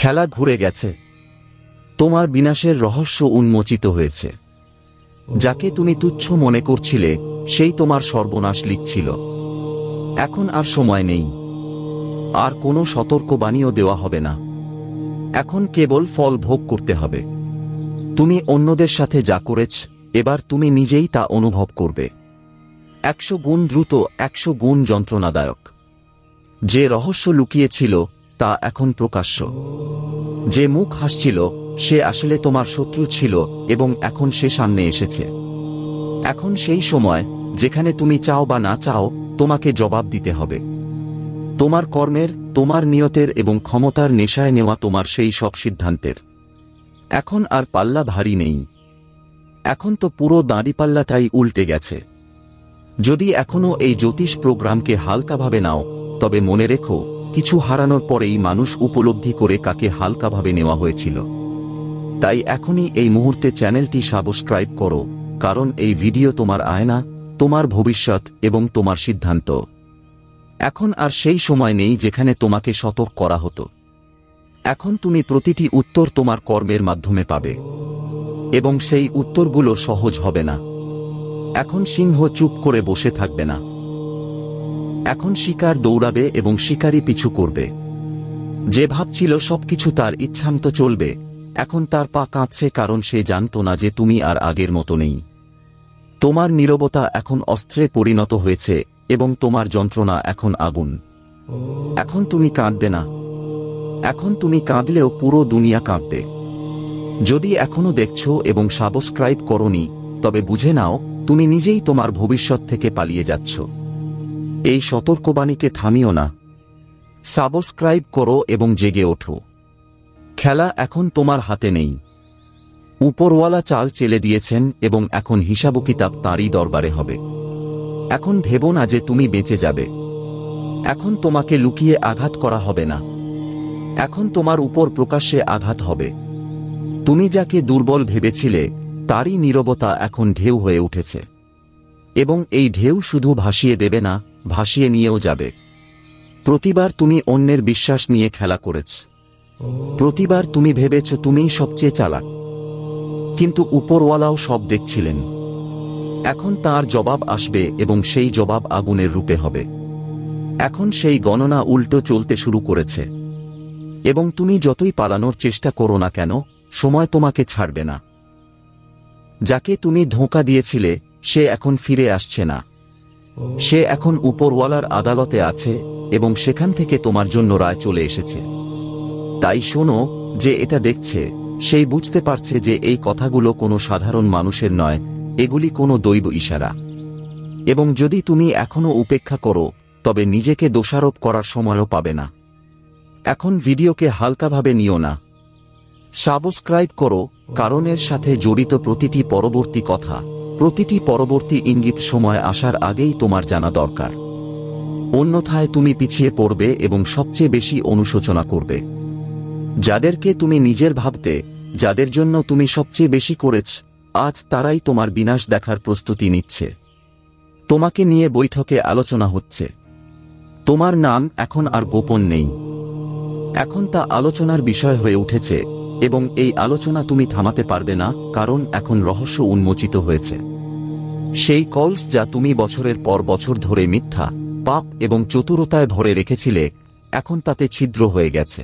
খেলা ঘুরে গেছে। তোমার বিনাশের রহস্য উন্মোচিত হয়েছে। যাকে তুমি তুচ্ছ মনে করছিলে সেই তোমার সর্বনাশ লিখছিল। এখন আর সময় নেই। আর কোনো সতর্কবাণীও দেওয়া হবে না। এখন কেবল ফল ভোগ করতে হবে। তুমি অন্যদের সাথে যা করেছ, এবার তুমি নিজেই তা অনুভব করবে। 100 গুণ দ্রুত, 100 গুণ যন্ত্রণাদায়ক। যে রহস্য লুকিয়েছিল তা এখন প্রকাশ্য। যে মুখ হাসছিল সে আসলে তোমার শত্রু ছিল এবং এখন সে সামনে এসেছে। এখন সেই সময় যেখানে তুমি চাও বা না চাও তোমাকে জবাব দিতে হবে। তোমার কর্মের, তোমার নিয়তের এবং ক্ষমতার নেশায় নেওয়া তোমার সেই সব সিদ্ধান্তের। এখন আর পাল্লা ভারী নেই। এখন তো পুরো দাঁড়িপাল্লাটাই উল্টে গেছে। যদি এখনো এই জ্যোতিষ প্রোগ্রামকে হালকাভাবে নাও, তবে মনে রেখো, কিছু হারানোর পরেই মানুষ উপলব্ধি করে কাকে হালকাভাবে নেওয়া হয়েছিল। তাই এখনই এই মুহূর্তে চ্যানেলটি সাবস্ক্রাইব করো, কারণ এই ভিডিও তোমার আয়না, তোমার ভবিষ্যৎ এবং তোমার সিদ্ধান্ত। এখন আর সেই সময় নেই যেখানে তোমাকে সতর্ক করা হতো। এখন তুমি প্রতিটি উত্তর তোমার কর্মের মাধ্যমে পাবে, এবং সেই উত্তরগুলো সহজ হবে না। এখন সিংহ চুপ করে বসে থাকবে না। এখন শিকার দৌড়াবে এবং শিকারী পিছু করবে। যে ভাবছিল সবকিছু তার ইচ্ছামতো চলবে, এখন তার পা কাঁপছে, কারণ সে জানত না যে তুমি আর আগের মতো নেই। তোমার নীরবতা এখন অস্ত্রে পরিণত হয়েছে এবং তোমার যন্ত্রণা এখন আগুন। এখন তুমি কাঁদবে না। এখন তুমি কাঁদলেও পুরো দুনিয়া কাঁদবে। যদি এখনো দেখছো এবং সাবস্ক্রাইব করোনি, তবে বুঝে নাও তুমি নিজেই তোমার ভবিষ্যৎ থেকে পালিয়ে যাচ্ছ। এই সতর্কবাণীকে থামিও না। সাবস্ক্রাইব করো এবং জেগে ওঠো। খেলা এখন তোমার হাতে নেই। উপরওয়ালা চাল চেলে দিয়েছেন এবং এখন হিসাবকিতাব তাঁরই দরবারে হবে। এখন ভেবো না যে তুমি বেঁচে যাবে। এখন তোমাকে লুকিয়ে আঘাত করা হবে না। এখন তোমার উপর প্রকাশ্যে আঘাত হবে। তুমি যাকে দুর্বল ভেবেছিলে তারই নীরবতা এখন ঢেউ হয়ে উঠেছে, এবং এই ঢেউ শুধু ভাসিয়ে দেবে না, ভাসিয়ে নিয়েও যাবে। প্রতিবার তুমি অন্যের বিশ্বাস নিয়ে খেলা করেছ। প্রতিবার তুমি ভেবেছ তুমিই সবচেয়ে চালাক। কিন্তু উপরওয়ালাও সব দেখছিলেন। এখন তার জবাব আসবে এবং সেই জবাব আগুনের রূপে হবে। এখন সেই গণনা উল্টো চলতে শুরু করেছে, এবং তুমি যতই পালানোর চেষ্টা করো না কেন, সময় তোমাকে ছাড়বে না। যাকে তুমি ধোঁকা দিয়েছিলে সে এখন ফিরে আসছে না। সে এখন উপরওয়ালার আদালতে আছে এবং সেখান থেকে তোমার জন্য রায় চলে এসেছে। তাই শোনো, যে এটা দেখছে সেই বুঝতে পারছে যে এই কথাগুলো কোনো সাধারণ মানুষের নয়, এগুলি কোনো দৈব ইশারা। এবং যদি তুমি এখনো উপেক্ষা করো, তবে নিজেকে দোষারোপ করার সময়ও পাবে না। এখন ভিডিওকে হালকাভাবে নিও না। সাবস্ক্রাইব করো, কারণ এর সাথে জড়িত প্রতিটি পরবর্তী কথা, প্রতিটি পরবর্তী ইঙ্গিত সময় আসার আগেই তোমার জানা দরকার। অন্যথায় তুমি পিছিয়ে পড়বে এবং সবচেয়ে বেশি অনুশোচনা করবে। যাদেরকে তুমি নিজের ভাবতে, যাদের জন্য তুমি সবচেয়ে বেশি করেছ, আজ তারাই তোমার বিনাশ দেখার প্রস্তুতি নিচ্ছে। তোমাকে নিয়ে বৈঠকে আলোচনা হচ্ছে। তোমার নাম এখন আর গোপন নেই। এখন তা আলোচনার বিষয় হয়ে উঠেছে, এবং এই আলোচনা তুমি থামাতে পারবে না, কারণ এখন রহস্য উন্মোচিত হয়েছে। সেই কলস যা তুমি বছরের পর বছর ধরে মিথ্যা, পাপ এবং চতুরতায় ভরে রেখেছিলে, এখন তাতে ছিদ্র হয়ে গেছে।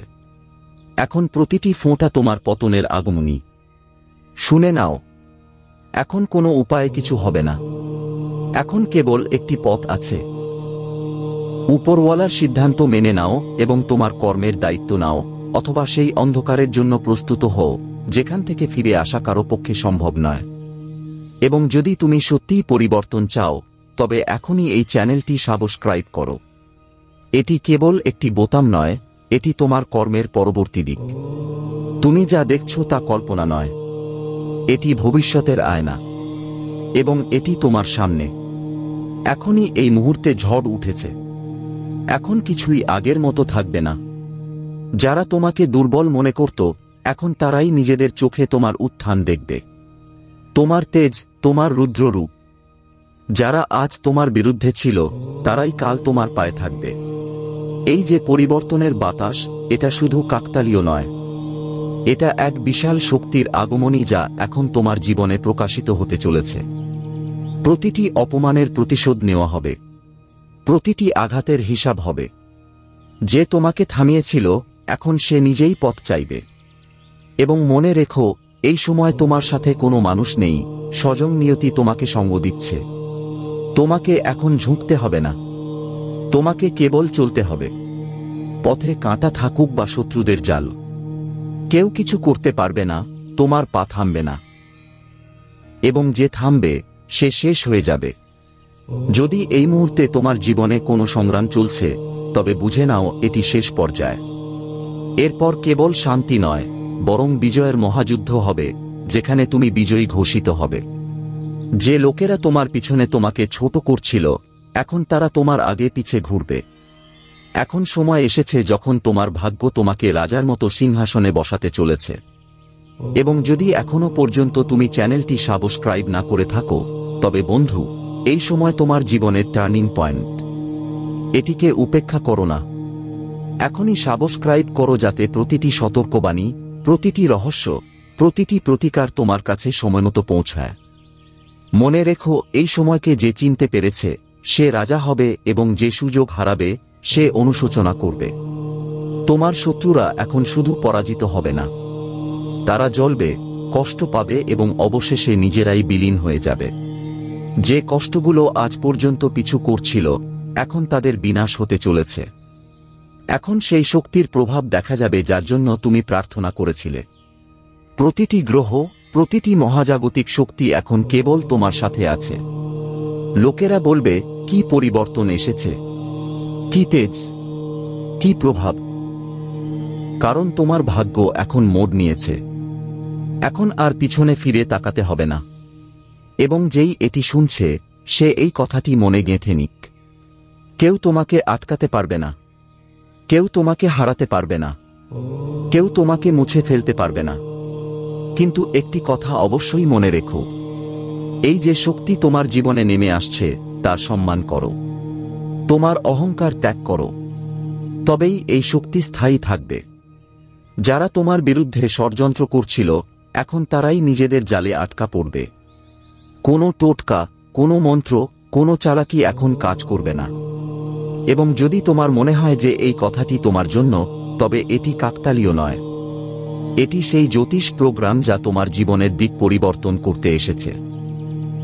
এখন প্রতিটি ফোঁটা তোমার পতনের আগমনী। শুনে নাও, এখন কোনো উপায়ে কিছু হবে না। এখন কেবল একটি পথ আছে। উপরওয়ালার সিদ্ধান্ত মেনে নাও এবং তোমার কর্মের দায়িত্ব নাও, অথবা সেই অন্ধকারের জন্য প্রস্তুত হও যেখান থেকে ফিরে আসা কারো পক্ষে সম্ভব নয়। এবং যদি তুমি সত্যিই পরিবর্তন চাও, তবে এখনই এই চ্যানেলটি সাবস্ক্রাইব করো। এটি কেবল একটি বোতাম নয়, এটি তোমার কর্মের পরবর্তী দিক। তুমি যা দেখছো তা কল্পনা নয়, এটি ভবিষ্যতের আয়না, এবং এটি তোমার সামনে। এখনই এই মুহূর্তে ঝড় উঠেছে। এখন কিছুই আগের মতো থাকবে না। যারা তোমাকে দুর্বল মনে করত, এখন তারাই নিজেদের চোখে তোমার উত্থান দেখবে, তোমার তেজ, তোমার রুদ্ররূপ। যারা আজ তোমার বিরুদ্ধে ছিল, তারাই কাল তোমার পায়ে থাকবে। এই যে পরিবর্তনের বাতাস, এটা শুধু কাকতালীয় নয়, এটা এক বিশাল শক্তির আগমনই যা এখন তোমার জীবনে প্রকাশিত হতে চলেছে। প্রতিটি অপমানের প্রতিশোধ নেওয়া হবে, প্রতিটি আঘাতের হিসাব হবে। যে তোমাকে থামিয়েছিল এখন সে নিজেই পথ চাইবে। এবং মনে রেখো, এই সময় তোমার সাথে কোনো মানুষ নেই, স্বয়ং নিয়তি তোমাকে সঙ্গ দিচ্ছে। তোমাকে এখন ঝুঁকতে হবে না, তোমাকে কেবল চলতে হবে। পথে কাঁটা থাকুক বা শত্রুদের জাল, কেউ কিছু করতে পারবে না, তোমার পা থামবে না। এবং যে থামবে সে শেষ হয়ে যাবে। যদি এই মুহূর্তে তোমার জীবনে কোনো সংগ্রাম চলছে, তবে বুঝে নাও এটি শেষ পর্যায়ে। এরপর কেবল শান্তি নয়, বরং বিজয়ের মহাযুদ্ধ হবে, যেখানে তুমি বিজয়ী ঘোষিত হবে। যে লোকেরা তোমার পিছনে তোমাকে ছোট করছিল, এখন তারা তোমার আগে পিছে ঘুরবে। এখন সময় এসেছে যখন তোমার ভাগ্য তোমাকে রাজার মতো সিংহাসনে বসাতে চলেছে। এবং যদি এখনো পর্যন্ত তুমি চ্যানেলটি সাবস্ক্রাইব না করে থাকো, তবে বন্ধু, এই সময় তোমার জীবনের টার্নিং পয়েন্ট। এটিকে উপেক্ষা করো না, এখনই সাবস্ক্রাইব করো যাতে প্রতিটি সতর্কবাণী, প্রতিটি রহস্য, প্রতিটি প্রতিকার তোমার কাছে সময়মতো পৌঁছায়। মনে রেখো, এই সময়কে যে চিনতে পেরেছে সে রাজা হবে, এবং যে সুযোগ হারাবে সে অনুশোচনা করবে। তোমার শত্রুরা এখন শুধু পরাজিত হবে না, তারা জ্বলবে, কষ্ট পাবে এবং অবশেষে নিজেরাই বিলীন হয়ে যাবে। যে কষ্টগুলো আজ পর্যন্ত পিছু করছিল, এখন তাদের বিনাশ হতে চলেছে। এখন সেই শক্তির প্রভাব দেখা যাবে যার জন্য তুমি প্রার্থনা করেছিলে। প্রতিটি গ্রহ, প্রতিটি মহাজাগতিক শক্তি এখন কেবল তোমার সাথে আছে। লোকেরা বলবে, কি পরিবর্তন এসেছে, কি তেজ, কি প্রভাব। কারণ তোমার ভাগ্য এখন মোড় নিয়েছে। এখন আর পিছনে ফিরে তাকাতে হবে না। এবং যেই এটি শুনছে সে এই কথাটি মনে গেঁথে নিক। কেউ তোমাকে আটকাতে পারবে না, কেউ তোমাকে হারাতে পারবে না, কেউ তোমাকে মুছে ফেলতে পারবে না। কিন্তু একটি কথা অবশ্যই মনে রেখো, এই যে শক্তি তোমার জীবনে নেমে আসছে তার সম্মান করো, তোমার অহংকার ত্যাগ করো, তবেই এই শক্তি স্থায়ী থাকবে। যারা তোমার বিরুদ্ধে ষড়যন্ত্র করছিল, এখন তারাই নিজেদের জালে আটকা পড়বে। কোনো টোটকা, কোনো মন্ত্র, কোনো চালাকি এখন কাজ করবে না। এবং যদি তোমার মনে হয় যে এই কথাটি তোমার জন্য, তবে এটি কাকতালীয় নয়। এটি সেই জ্যোতিষ প্রোগ্রাম যা তোমার জীবনের দিক পরিবর্তন করতে এসেছে।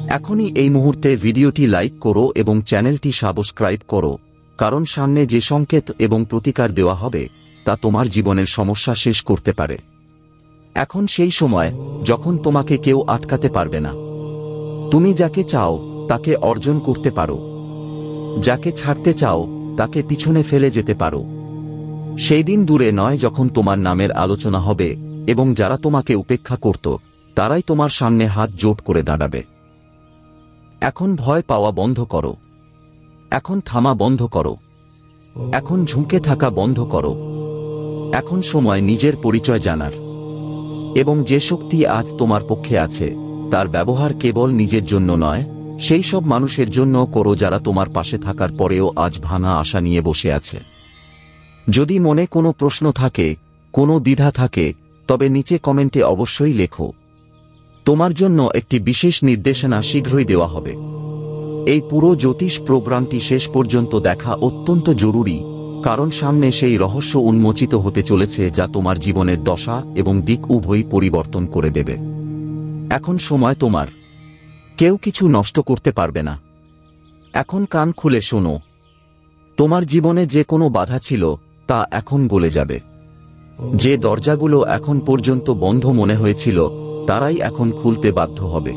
এখনই এই মুহূর্তে ভিডিওটি লাইক করো এবং চ্যানেলটি সাবস্ক্রাইব করো, কারণ সামনে যে সংকেত এবং প্রতিকার দেওয়া হবে তা তোমার জীবনের সমস্যা শেষ করতে পারে। এখন সেই সময় যখন তোমাকে কেউ আটকাতে পারবে না। তুমি যাকে চাও তাকে অর্জন করতে পারো, যাকে ছাড়তে চাও তাকে পিছনে ফেলে যেতে পারো। সেই দিন দূরে নয় যখন তোমার নামের আলোচনা হবে এবং যারা তোমাকে উপেক্ষা করত তারাই তোমার সামনে হাত জোট করে দাঁড়াবে। এখন ভয় পাওয়া বন্ধ করো, এখন থামা বন্ধ করো, এখন ঝুঁকে থাকা বন্ধ করো। এখন সময় নিজের পরিচয় জানার। এবং যে শক্তি আজ তোমার পক্ষে আছে তার ব্যবহার কেবল নিজের জন্য নয়, সেই সব মানুষের জন্য করো যারা তোমার পাশে থাকার পরেও আজ ভাঙা আশা নিয়ে বসে আছে। যদি মনে কোনো প্রশ্ন থাকে, কোনো দ্বিধা থাকে, তবে নিচে কমেন্টে অবশ্যই লেখো। তোমার জন্য একটি বিশেষ নির্দেশনা শীঘ্রই দেওয়া হবে। এই পুরো জ্যোতিষ প্রোগ্রামটি শেষ পর্যন্ত দেখা অত্যন্ত জরুরি, কারণ সামনে সেই রহস্য উন্মোচিত হতে চলেছে যা তোমার জীবনের দশা এবং দিক উভয়ই পরিবর্তন করে দেবে। এখন সময় তোমার, কেউ কিছু নষ্ট করতে পারবে না। এখন কান খুলে শোনো, তোমার জীবনে যে কোনো বাধা ছিল তা এখন গলে যাবে। যে দরজাগুলো এখন পর্যন্ত বন্ধ মনে হয়েছিল তারাই এখন খুলতে বাধ্য হবে।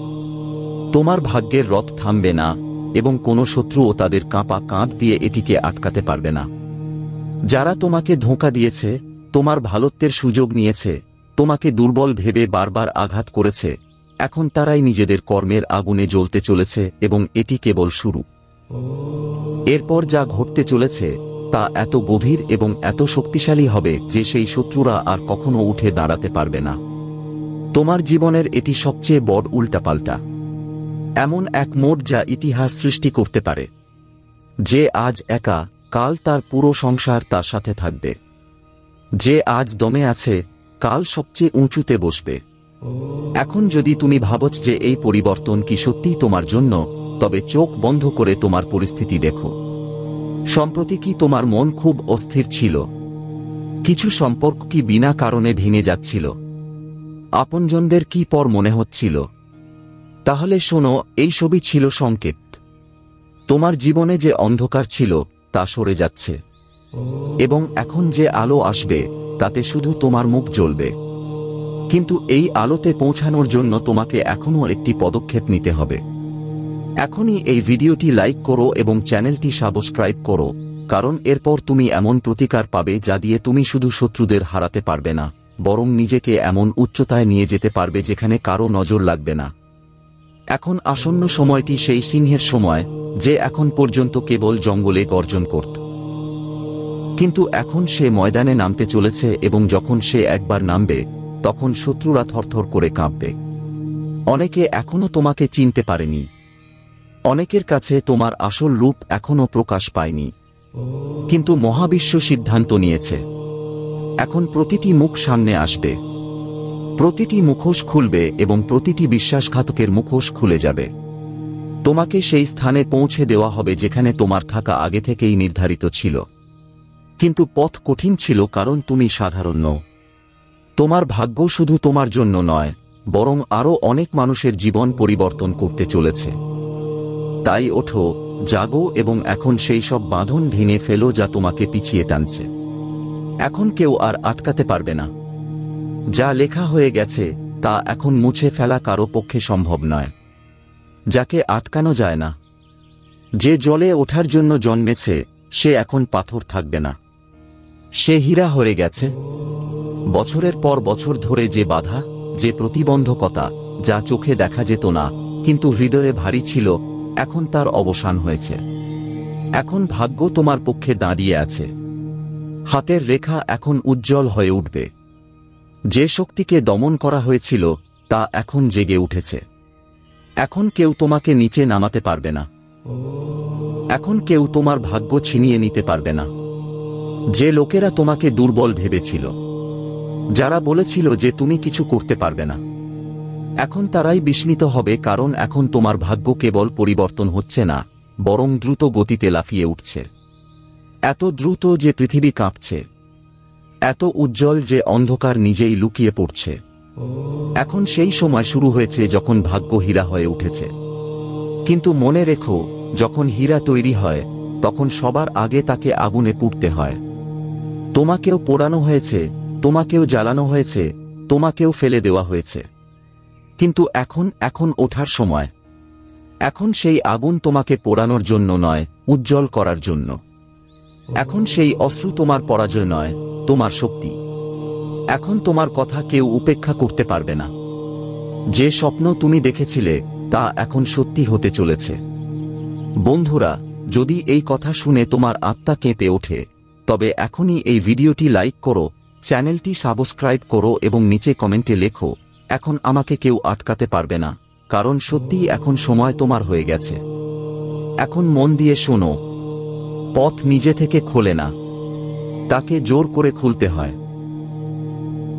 তোমার ভাগ্যের রথ থামবে না এবং কোনো শত্রুও তাদের কাঁপা কাঁধ দিয়ে এটিকে আটকাতে পারবে না। যারা তোমাকে ধোঁকা দিয়েছে, তোমার ভালোত্বের সুযোগ নিয়েছে, তোমাকে দুর্বল ভেবে বারবার আঘাত করেছে, এখন তারাই নিজেদের কর্মের আগুনে জ্বলতে চলেছে এবং এটি কেবল শুরু। এরপর যা ঘটতে চলেছে তা এত গভীর এবং এত শক্তিশালী হবে যে সেই শত্রুরা আর কখনো উঠে দাঁড়াতে পারবে না। তোমার জীবনের এটি সবচেয়ে বড় উল্টাপাল্টা, এমন এক মোড় যা ইতিহাস সৃষ্টি করতে পারে। যে আজ একা, কাল তার পুরো সংসার তার সাথে থাকবে। যে আজ দমে আছে, কাল সবচেয়ে উঁচুতে বসবে। এখন যদি তুমি ভাবো যে এই পরিবর্তন কি সত্যিই তোমার জন্য, তবে চোখ বন্ধ করে তোমার পরিস্থিতি দেখো। সম্প্রতি কি তোমার মন খুব অস্থির ছিল? কিছু সম্পর্ক কি বিনা কারণে ভেঙে যাচ্ছিল? আপনজনদের কি পর মনে হচ্ছিল? তাহলে শোনো, এই সবই ছিল সংকেত। তোমার জীবনে যে অন্ধকার ছিল তা সরে যাচ্ছে, এবং এখন যে আলো আসবে তাতে শুধু তোমার মুখ জ্বলবে। কিন্তু এই আলোতে পৌঁছানোর জন্য তোমাকে এখনও একটি পদক্ষেপ নিতে হবে। এখনই এই ভিডিওটি লাইক করো এবং চ্যানেলটি সাবস্ক্রাইব করো, কারণ এরপর তুমি এমন প্রতিকার পাবে যা দিয়ে তুমি শুধু শত্রুদের হারাতে পারবে না, বরং নিজেকে এমন উচ্চতায় নিয়ে যেতে পারবে যেখানে কারো নজর লাগবে না। এখন আসন্ন সময়টি সেই সিংহের সময়, যে এখন পর্যন্ত কেবল জঙ্গলে গর্জন করত, কিন্তু এখন সে ময়দানে নামতে চলেছে, এবং যখন সে একবার নামবে তখন শত্রুরা থরথর করে কাঁপবে। অনেকে এখনো তোমাকে চিনতে পারেনি, অনেকের কাছে তোমার আসল রূপ এখনো প্রকাশ পায়নি, কিন্তু মহাবিশ্ব সিদ্ধান্ত নিয়েছে। এখন প্রতিটি মুখ সামনে আসবে, প্রতিটি মুখোশ খুলবে এবং প্রতিটি বিশ্বাসঘাতকের মুখোশ খুলে যাবে। তোমাকে সেই স্থানে পৌঁছে দেওয়া হবে যেখানে তোমার থাকা আগে থেকেই নির্ধারিত ছিল। কিন্তু পথ কঠিন ছিল, কারণ তুমি সাধারণ নও। তোমার ভাগ্য শুধু তোমার জন্য নয়, বরং আরও অনেক মানুষের জীবন পরিবর্তন করতে চলেছে। তাই ওঠো, জাগো এবং এখন সেই সব বাঁধন ভেঙে ফেলো যা তোমাকে পিছিয়ে টানছে। এখন কেউ আর আটকাতে পারবে না। যা লেখা হয়ে গেছে তা এখন মুছে ফেলা কারো পক্ষে সম্ভব নয়। যাকে আটকানো যায় না, যে জলে ওঠার জন্য জন্মেছে, সে এখন পাথর থাকবে না, সে হীরা হয়ে গেছে। বছরের পর বছর ধরে যে বাধা, যে প্রতিবন্ধকতা, যা চোখে দেখা যেত না কিন্তু হৃদয়ে ভারী ছিল, এখন তার অবসান হয়েছে। এখন ভাগ্য তোমার পক্ষে দাঁড়িয়ে আছে। হাতের রেখা এখন উজ্জ্বল হয়ে উঠবে। যে শক্তিকে দমন করা হয়েছিল তা এখন জেগে উঠেছে। এখন কেউ তোমাকে নিচে নামাতে পারবে না। এখন কেউ তোমার ভাগ্য ছিনিয়ে নিতে পারবে না। যে লোকেরা তোমাকে দুর্বল ভেবেছিল, যারা বলেছিল যে তুমি কিছু করতে পারবে না, এখন তারাই বিস্মিত হবে, কারণ এখন তোমার ভাগ্য কেবল পরিবর্তন হচ্ছে না, বরং দ্রুত গতিতে লাফিয়ে উঠছে। এত দ্রুত যে পৃথিবী কাঁপছে, এত উজ্জ্বল যে অন্ধকার নিজেই লুকিয়ে পড়ছে। এখন সেই সময় শুরু হয়েছে যখন ভাগ্য হীরা হয়ে উঠেছে। কিন্তু মনে রেখো, যখন হীরা তৈরি হয় তখন সবার আগে তাকে আগুনে পুড়তে হয়। তোমাকেও পোড়ানো হয়েছে, তোমাকেও জ্বালানো হয়েছে, তোমাকেও ফেলে দেওয়া হয়েছে। কিন্তু এখন ওঠার সময়। এখন সেই আগুন তোমাকে পোড়ানোর জন্য নয়, উজ্জ্বল করার জন্য। এখন সেই অশ্রু তোমার পরাজয় নয়, তোমার শক্তি। এখন তোমার কথা কেউ উপেক্ষা করতে পারবে না। যে স্বপ্ন তুমি দেখেছিলে তা এখন সত্যি হতে চলেছে। বন্ধুরা, যদি এই কথা শুনে তোমার আত্মা কেঁপে ওঠে, তবে এখনই এই ভিডিওটি লাইক করো, চ্যানেলটি সাবস্ক্রাইব করো এবং নিচে কমেন্টে লেখো, এখন আমাকে কেউ আটকাতে পারবে না, কারণ সত্যিই এখন সময় তোমার হয়ে গেছে। এখন মন দিয়ে শোনো, পথ নিজে থেকে খোলে না, তাকে জোর করে খুলতে হয়।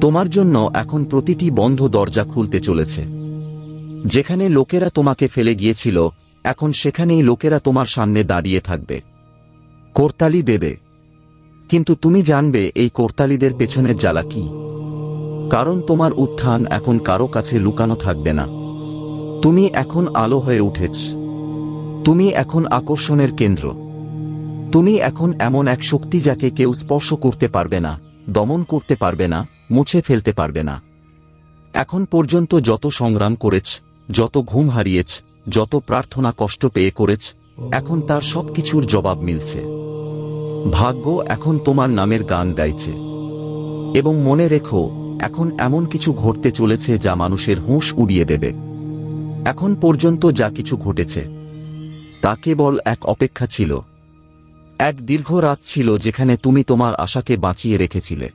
তোমার জন্য এখন প্রতিটি বন্ধ দরজা খুলতে চলেছে। যেখানে লোকেরা তোমাকে ফেলে গিয়েছিল, এখন সেখানেই লোকেরা তোমার সামনে দাঁড়িয়ে থাকবে, করতালি দেবে। কিন্তু তুমি জানবে এই করতালিদের পেছনের জ্বালা কি, কারণ তোমার উত্থান এখন কারো কাছে লুকানো থাকবে না। তুমি এখন আলো হয়ে উঠেছ। তুমি এখন আকর্ষণের কেন্দ্র। তুমি এখন এমন এক শক্তি যাকে কেউ স্পর্শ করতে পারবে না, দমন করতে পারবে না, মুছে ফেলতে পারবে না। এখন পর্যন্ত যত সংগ্রাম করেছ, যত ঘুম হারিয়েছ, যত প্রার্থনা কষ্ট পেয়ে করেছ, এখন তার সবকিছুর জবাব মিলছে। ভাগ্য এখন তোমার নামের গান গাইছে। এবং মনে রেখো, এখন এমন কিছু ঘটতে চলেছে যা মানুষের হুঁশ উড়িয়ে দেবে। এখন পর্যন্ত যা কিছু ঘটেছে তা কেবল এক অপেক্ষা ছিল। এক দীর্ঘ রাত ছিল যেখানে তুমি তোমার আশাকে বাঁচিয়ে রেখেছিলে।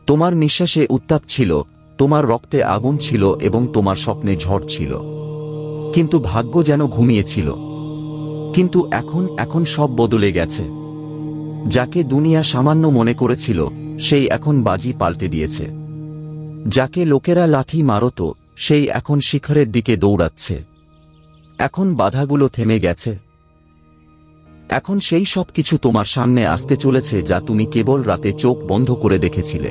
তোমার নিঃশ্বাসে উত্তাপ ছিল, তোমার রক্তে আগুন ছিল এবং তোমার স্বপ্নে ঝড় ছিল। কিন্তু ভাগ্য যেন ঘুমিয়েছিল। কিন্তু এখন সব বদলে গেছে। যাকে দুনিয়া সামান্য মনে করেছিল, সেই এখন বাজি পাল্টে দিয়েছে। যাকে লোকেরা লাথি মারত সেই এখন শিখরের দিকে দৌড়াচ্ছে। এখন বাধাগুলো থেমে গেছে। এখন সেই সব কিছু তোমার সামনে আসতে চলেছে যা তুমি কেবল রাতে চোখ বন্ধ করে দেখেছিলে।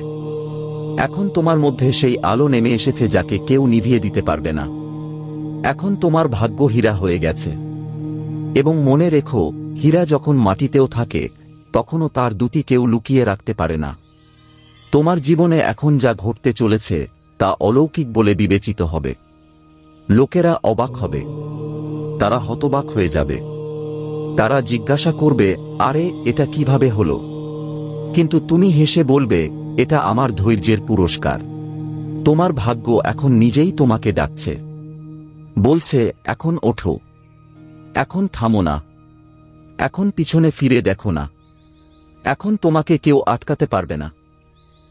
এখন তোমার মধ্যে সেই আলো নেমে এসেছে যাকে কেউ নিভিয়ে দিতে পারবে না। এখন তোমার ভাগ্য হীরা হয়ে গেছে। এবং মনে রেখো, হীরা যখন মাটিতেও থাকে তখনও তার দুটি কেউ লুকিয়ে রাখতে পারে না। তোমার জীবনে এখন যা ঘটতে চলেছে তা অলৌকিক বলে বিবেচিত হবে। লোকেরা অবাক হবে, তারা হতবাক হয়ে যাবে, তারা জিজ্ঞাসা করবে, আরে এটা কিভাবে হলো? কিন্তু তুমি হেসে বলবে, এটা আমার ধৈর্যের পুরস্কার। তোমার ভাগ্য এখন নিজেই তোমাকে ডাকছে, বলছে, এখন ওঠো, এখন থামো না, এখন পিছনে ফিরে দেখো না। এখন তোমাকে কেউ আটকাতে পারবে না।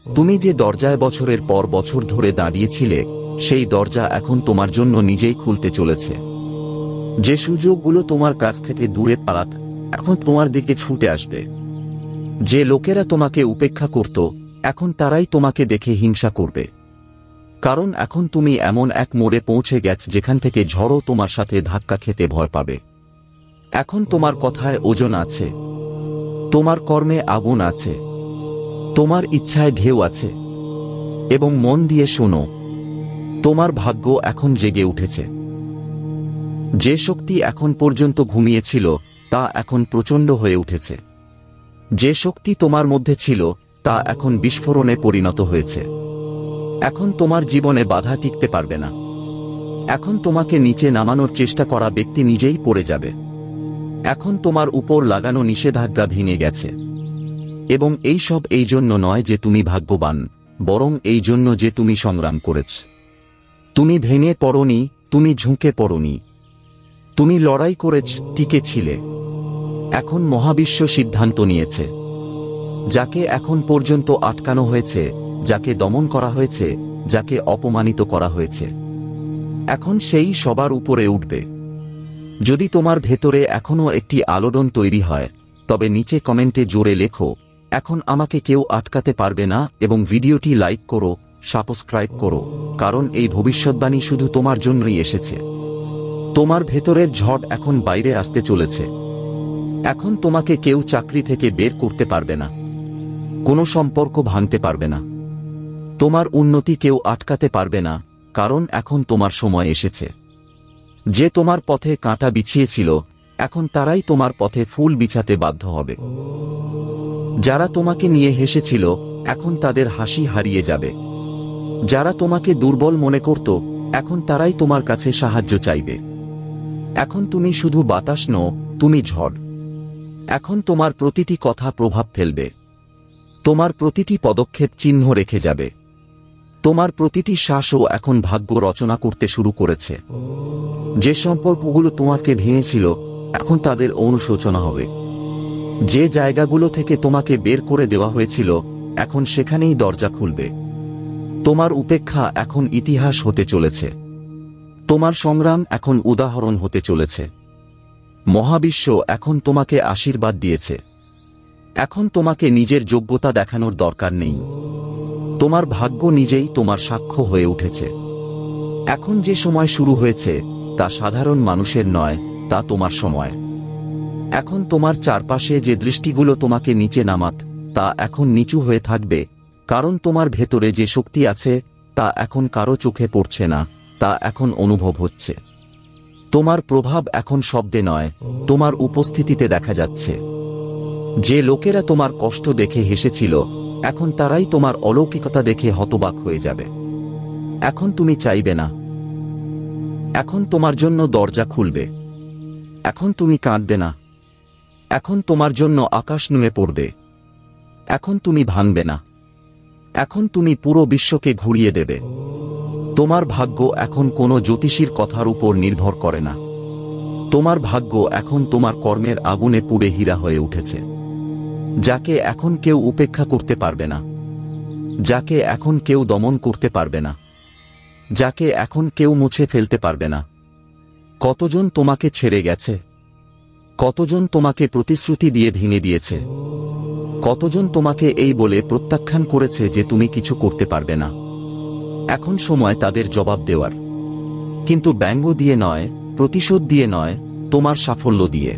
তুমি যে দরজায় বছরের পর বছর ধরে দাঁড়িয়েছিলে সেই দরজা এখন তোমার জন্য নিজেই খুলতে চলেছে। যে সুযোগগুলো তোমার কাছ থেকে দূরে পালাত এখন তোমার দিকে ছুটে আসবে। যে লোকেরা তোমাকে উপেক্ষা করত এখন তারাই তোমাকে দেখে হিংসা করবে। কারণ এখন তুমি এমন এক মোড়ে পৌঁছে গেছ যেখান থেকে ঝড়ও তোমার সাথে ধাক্কা খেতে ভয় পাবে। এখন তোমার কথায় ওজন আছে, তোমার কর্মে আগুন আছে, তোমার ইচ্ছায় ঢেউ আছে। এবং মন দিয়ে শোনো, তোমার ভাগ্য এখন জেগে উঠেছে। যে শক্তি এখন পর্যন্ত ঘুমিয়েছিল তা এখন প্রচণ্ড হয়ে উঠেছে। যে শক্তি তোমার মধ্যে ছিল তা এখন বিস্ফোরণে পরিণত হয়েছে। এখন তোমার জীবনে বাধা টিকতে পারবে না। এখন তোমাকে নিচে নামানোর চেষ্টা করা ব্যক্তি নিজেই পড়ে যাবে। এখন তোমার উপর লাগানো নিষেধাজ্ঞা ভেঙে গেছে। এবং এই সব এই জন্য নয় যে তুমি ভাগ্যবান, বরং এই জন্য যে তুমি সংগ্রাম করেছ। তুমি ভেঙে পড়নি, তুমি ঝুঁকে পড়নি, তুমি লড়াই করেছ, টিকে ছিলে। এখন মহাবিশ্ব সিদ্ধান্ত নিয়েছে। যাকে এখন পর্যন্ত আটকানো হয়েছে, যাকে দমন করা হয়েছে, যাকে অপমানিত করা হয়েছে, এখন সেই সবার উপরে উঠবে। যদি তোমার ভেতরে এখনও একটি আলোড়ন তৈরি হয় তবে নিচে কমেন্টে জোরে লেখো, এখন আমাকে কেউ আটকাতে পারবে না, এবং ভিডিওটি লাইক করো, সাবস্ক্রাইব করো, কারণ এই ভবিষ্যৎবাণী শুধু তোমার জন্যই এসেছে। তোমার ভেতরের ঝড় এখন বাইরে আসতে চলেছে। এখন তোমাকে কেউ চাকরি থেকে বের করতে পারবে না, কোনো সম্পর্ক ভাঙতে পারবে না, তোমার উন্নতি কেউ আটকাতে পারবে না, কারণ এখন তোমার সময় এসেছে। যে তোমার পথে কাঁটা বিছিয়েছিল এখন তারাই তোমার পথে ফুল বিছাতে বাধ্য হবে। যারা তোমাকে নিয়ে হেসেছিল এখন তাদের হাসি হারিয়ে যাবে। যারা তোমাকে দুর্বল মনে করত এখন তারাই তোমার কাছে সাহায্য চাইবে। এখন তুমি শুধু বাতাস নও, তুমি ঝড়। এখন তোমার প্রতিটি কথা প্রভাব ফেলবে। তোমার প্রতিটি পদক্ষেপ চিহ্ন রেখে যাবে। তোমার প্রতিটি শ্বাসও এখন ভাগ্য রচনা করতে শুরু করেছে। যে সম্পর্কগুলো তোমাকে ভেঙেছিল এখন তাদের অনুশোচনা হবে। যে জায়গাগুলো থেকে তোমাকে বের করে দেওয়া হয়েছিল এখন সেখানেই দরজা খুলবে। তোমার উপেক্ষা এখন ইতিহাস হতে চলেছে। তোমার সংগ্রাম এখন উদাহরণ হতে চলেছে। মহাবিশ্ব এখন তোমাকে আশীর্বাদ দিয়েছে। এখন তোমাকে নিজের যোগ্যতা দেখানোর দরকার নেই। তোমার ভাগ্য নিজেই তোমার সাক্ষ্য হয়ে উঠেছে। এখন যে সময় শুরু হয়েছে তা সাধারণ মানুষের নয়, তা তোমার সময়। এখন তোমার চারপাশে যে দৃষ্টিগুলো তোমাকে নিচে নামাত তা এখন নিচু হয়ে থাকবে, কারণ তোমার ভেতরে যে শক্তি আছে তা এখন কারো চোখে পড়ছে না, তা এখন অনুভব হচ্ছে। তোমার প্রভাব এখন শব্দে নয়, তোমার উপস্থিতিতে দেখা যাচ্ছে। যে লোকেরা তোমার কষ্ট দেখে হেসেছিল এখন তারাই তোমার অলৌকিকতা দেখে হতবাক হয়ে যাবে। এখন তুমি চাইবে না, এখন তোমার জন্য দরজা খুলবে। এখন তুমি কাঁদবে না, এখন তোমার জন্য আকাশ নুয়ে পড়বে। এখন তুমি ভাঙবে না, এখন তুমি পুরো বিশ্বকে ঘুরিয়ে দেবে। তোমার ভাগ্য এখন কোনো জ্যোতিষীর কথার উপর নির্ভর করে না। তোমার ভাগ্য এখন তোমার কর্মের আগুনে পুড়ে হীরা হয়ে উঠেছে। যাকে এখন কেউ উপেক্ষা করতে পারবে না, যাকে এখন কেউ দমন করতে পারবে না, যাকে এখন কেউ মুছে ফেলতে পারবে না। কতজন তোমাকে ছেড়ে গেছে, কতজন তোমাকে প্রতিশ্রুতি দিয়ে ভেঙে দিয়েছে, কতজন তোমাকে এই বলে প্রত্যাখ্যান করেছে যে তুমি কিছু করতে পারবে না। এখন সময় তাদের জবাব দেওয়ার, কিন্তু ব্যঙ্গ দিয়ে নয়, প্রতিশোধ দিয়ে নয়, তোমার সাফল্য দিয়ে।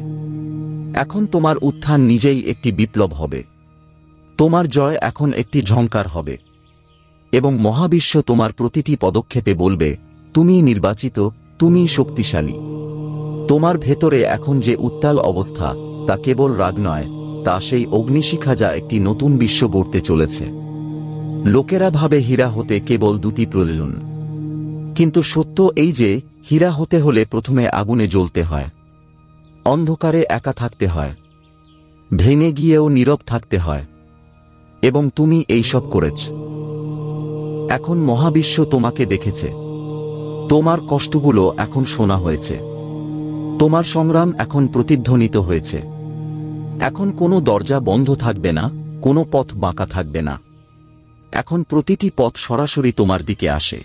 এখন তোমার উত্থান নিজেই একটি বিপ্লব হবে। তোমার জয় এখন একটি ঝঙ্কার হবে, এবং মহাবিশ্ব তোমার প্রতিটি পদক্ষেপে বলবে, তুমিই নির্বাচিত, তুমিই শক্তিশালী। তোমার ভেতরে এখন যে উত্তাল অবস্থা, তা কেবল রাগ নয়, তা সেই অগ্নিশিখা যা একটি নতুন বিশ্ব গড়তে চলেছে। লোকেরা ভাবে হীরা হতে কেবল দুটি প্রয়োজন, কিন্তু সত্য এই যে হীরা হতে হলে প্রথমে আগুনে জ্বলতে হয়, অন্ধকারে একা থাকতে হয়, ভেঙে গিয়েও নীরব থাকতে হয়, এবং তুমি এইসব করেছ। এখন মহাবিশ্ব তোমাকে দেখেছে। তোমার কষ্টগুলো এখন শোনা হয়েছে, তোমার সংগ্রাম এখন প্রতিধ্বনিত হয়েছে। এখন কোনো দরজা বন্ধ থাকবে না, কোনো পথ বাঁকা থাকবে না। এখন প্রতিটি পথ সরাসরি তোমার দিকে আসে।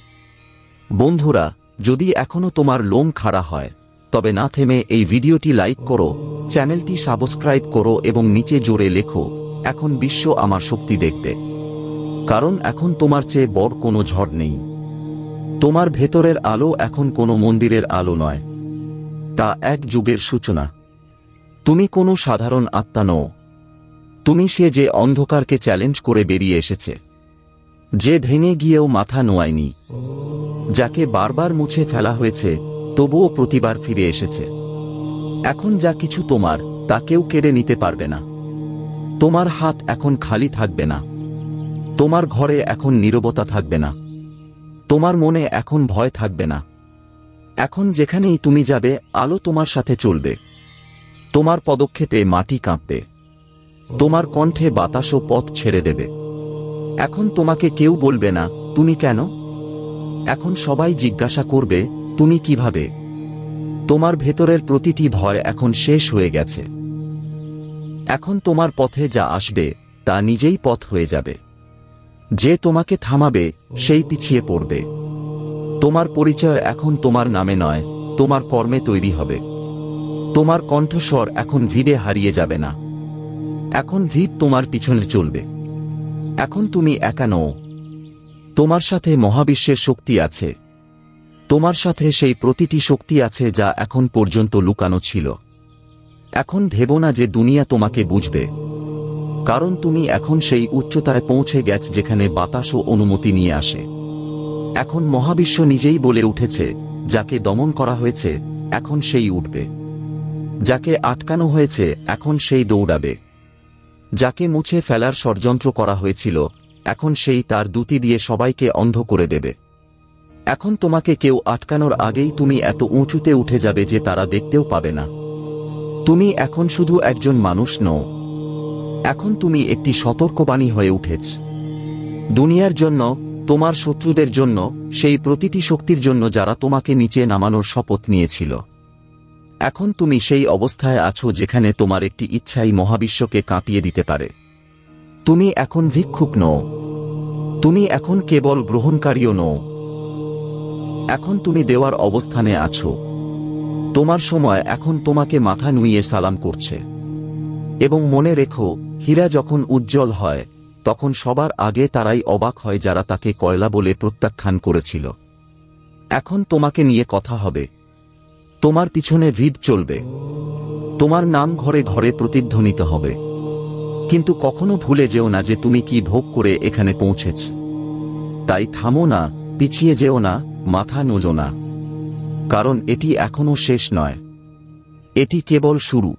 বন্ধুরা, যদি এখনো তোমার লোম খাড়া হয়, তবে না থেমে এই ভিডিওটি লাইক করো, চ্যানেলটি সাবস্ক্রাইব করো এবং নিচে জোরে লেখো, এখন বিশ্ব আমার শক্তি দেখবে। কারণ এখন তোমার চেয়ে বড় কোনো ঝড় নেই। তোমার ভেতরের আলো এখন কোনো মন্দিরের আলো নয়, তা এক যুগের সূচনা। তুমি কোনো সাধারণ আত্মা নও। তুমি সে যে অন্ধকারকে চ্যালেঞ্জ করে বেরিয়ে এসেছে, যে ভেঙে গিয়েও মাথা নোয়ায়নি, যাকে বারবার মুছে ফেলা হয়েছে তবুও প্রতিবার ফিরে এসেছে। এখন যা কিছু তোমার, তা কেউ কেড়ে নিতে পারবে না। তোমার হাত এখন খালি থাকবে না, তোমার ঘরে এখন নীরবতা থাকবে না, তোমার মনে এখন ভয় থাকবে না। এখন যেখানেই তুমি যাবে, আলো তোমার সাথে চলবে। তোমার পদক্ষেপে মাটি কাঁপবে, তোমার কণ্ঠে বাতাসও পথ ছেড়ে দেবে। এখন তোমাকে কেউ বলবে না, তুমি কেন? এখন সবাই জিজ্ঞাসা করবে, তুমি কিভাবে? তোমার ভেতরের প্রতিটি ভয় এখন শেষ হয়ে গেছে। এখন তোমার পথে যা আসবে, তা নিজেই পথ হয়ে যাবে। যে তোমাকে থামাবে, সেই পিছিয়ে পড়বে। তোমার পরিচয় এখন তোমার নামে নয়, তোমার কর্মে তৈরি হবে। তোমার কণ্ঠস্বর এখন ভিড়ে হারিয়ে যাবে না, এখন ভিড় তোমার পিছনে চলবে। এখন তুমি একা নও, তোমার সাথে মহাবিশ্বের শক্তি আছে। তোমার সাথে সেই প্রতিটি শক্তি আছে যা এখন পর্যন্ত লুকানো ছিল। এখন ভেবো না যে দুনিয়া তোমাকে বুঝবে, কারণ তুমি এখন সেই উচ্চতায় পৌঁছে গেছ যেখানে বাতাসও অনুমতি নিয়ে আসে। এখন মহাবিশ্ব নিজেই বলে উঠেছে, যাকে দমন করা হয়েছে এখন সেই উঠবে, যাকে আটকানো হয়েছে এখন সেই দৌড়াবে, যাকে মুছে ফেলার ষড়যন্ত্র করা হয়েছিল এখন সেই তার দুটি দিয়ে সবাইকে অন্ধ করে দেবে। এখন তোমাকে কেউ আটকানোর আগেই তুমি এত উঁচুতে উঠে যাবে যে তারা দেখতেও পাবে না। তুমি এখন শুধু একজন মানুষ নও, এখন তুমি একটি সতর্কবাণী হয়ে উঠেছ। দুনিয়ার জন্য, তোমার শত্রুদের জন্য, সেই প্রতিটি শক্তির জন্য যারা তোমাকে নিচে নামানোর শপথ নিয়েছিল। এখন তুমি সেই অবস্থায় আছো যেখানে তোমার একটি ইচ্ছাই মহাবিশ্বকে কাঁপিয়ে দিতে পারে। তুমি এখন ভিক্ষুক নও, তুমি এখন কেবল গ্রহণকারীও নও। এখন তুমি দেওয়ার অবস্থানে আছো। তোমার সময় এখন তোমাকে মাথা নুইয়ে সালাম করছে। এবং মনে রেখো, হীরা যখন উজ্জ্বল হয়, তখন সবার আগে তারাই অবাক হয় যারা তাকে কয়লা বলে প্রত্যাখ্যান করেছিল। এখন তোমাকে নিয়ে কথা হবে, তোমার পিছনে ভিড় চলবে, তোমার নাম ঘরে ঘরে প্রতিধ্বনিত হবে। কিন্তু কখনো ভুলে যেও না যে তুমি কি ভোগ করে এখানে পৌঁছেছ। তাই থামো না, পিছিয়ে যেও না, মাথা নোজো না, কারণ এটি এখনো শেষ নয়, এটি কেবল শুরু।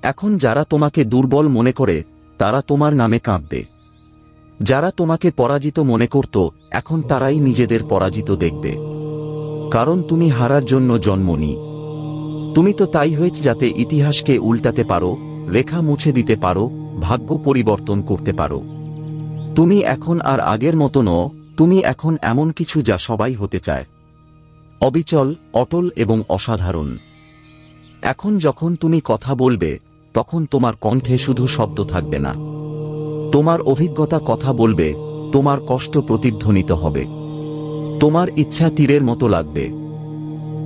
এখন যারা তোমাকে দুর্বল মনে করে, তারা তোমার নামে কাঁদবে। যারা তোমাকে পরাজিত মনে করত, এখন তারাই নিজেদের পরাজিত দেখবে। কারণ তুমি হারার জন্য জন্মনি। তুমি তো তাই হয়েছে যাতে ইতিহাসকে উল্টাতে পারো, রেখা মুছে দিতে পারো, ভাগ্য পরিবর্তন করতে পারো। তুমি এখন আর আগের মতো নও, তুমি এখন এমন কিছু যা সবাই হতে চায়। অবিচল, অটল এবং অসাধারণ। এখন যখন তুমি কথা বলবে, তখন তোমার কণ্ঠে শুধু শব্দ থাকবে না, তোমার অভিজ্ঞতা কথা বলবে, তোমার কষ্ট প্রতিধ্বনিত হবে, তোমার ইচ্ছা তীরের মতো লাগবে।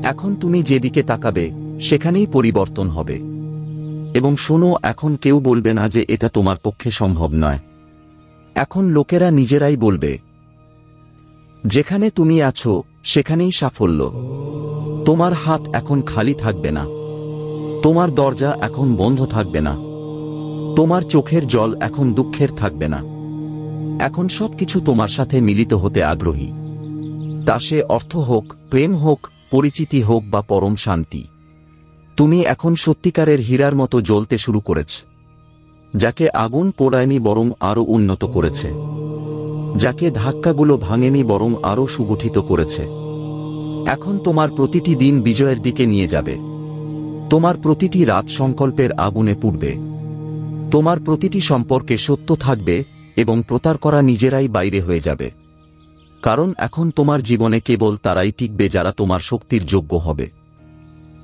এখন তুমি যেদিকে তাকাবে, সেখানেই পরিবর্তন হবে। এবং শোনো, এখন কেউ বলবে না যে এটা তোমার পক্ষে সম্ভব নয়। এখন লোকেরা নিজেরাই বলবে, যেখানে তুমি আছো সেখানেই সাফল্য। তোমার হাত এখন খালি থাকবে না। তোমার দরজা এখন বন্ধ থাকবে না। তোমার চোখের জল এখন দুঃখের থাকবে না। এখন সবকিছু তোমার সাথে মিলিত হতে আগ্রহী। তা সে অর্থ হোক, প্রেম হোক, পরিচিতি হোক বা পরম শান্তি। তুমি এখন সত্যিকারের হীরার মতো জ্বলতে শুরু করেছ, যাকে আগুন পোড়ায়নি বরং আরো উন্নত করেছে, যাকে ধাক্কাগুলো ভাঙেনি বরং আরো সুগঠিত করেছে। এখন তোমার প্রতিটি দিন বিজয়ের দিকে নিয়ে যাবে। তোমার প্রতিটি রাত সংকল্পের আগুনে পুড়বে। তোমার প্রতিটি সম্পর্কে সত্য থাকবে এবং প্রতার করা নিজেরাই বাইরে হয়ে যাবে। কারণ এখন তোমার জীবনে কেবল তারাই টিকবে যারা তোমার শক্তির যোগ্য হবে।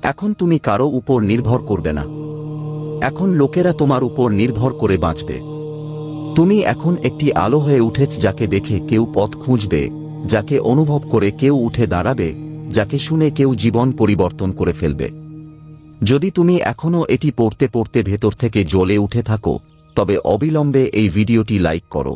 এখন তুমি কারো উপর নির্ভর করবে না। এখন লোকেরা তোমার উপর নির্ভর করে বাঁচবে। তুমি এখন একটি আলো হয়ে উঠেছ, যাকে দেখে কেউ পথ খুঁজবে, যাকে অনুভব করে কেউ উঠে দাঁড়াবে, যাকে শুনে কেউ জীবন পরিবর্তন করে ফেলবে। যদি তুমি এখনো এটি পড়তে পড়তে ভেতর থেকে জ্বলে উঠে থাকো, তবে অবিলম্বে এই ভিডিওটি লাইক করো।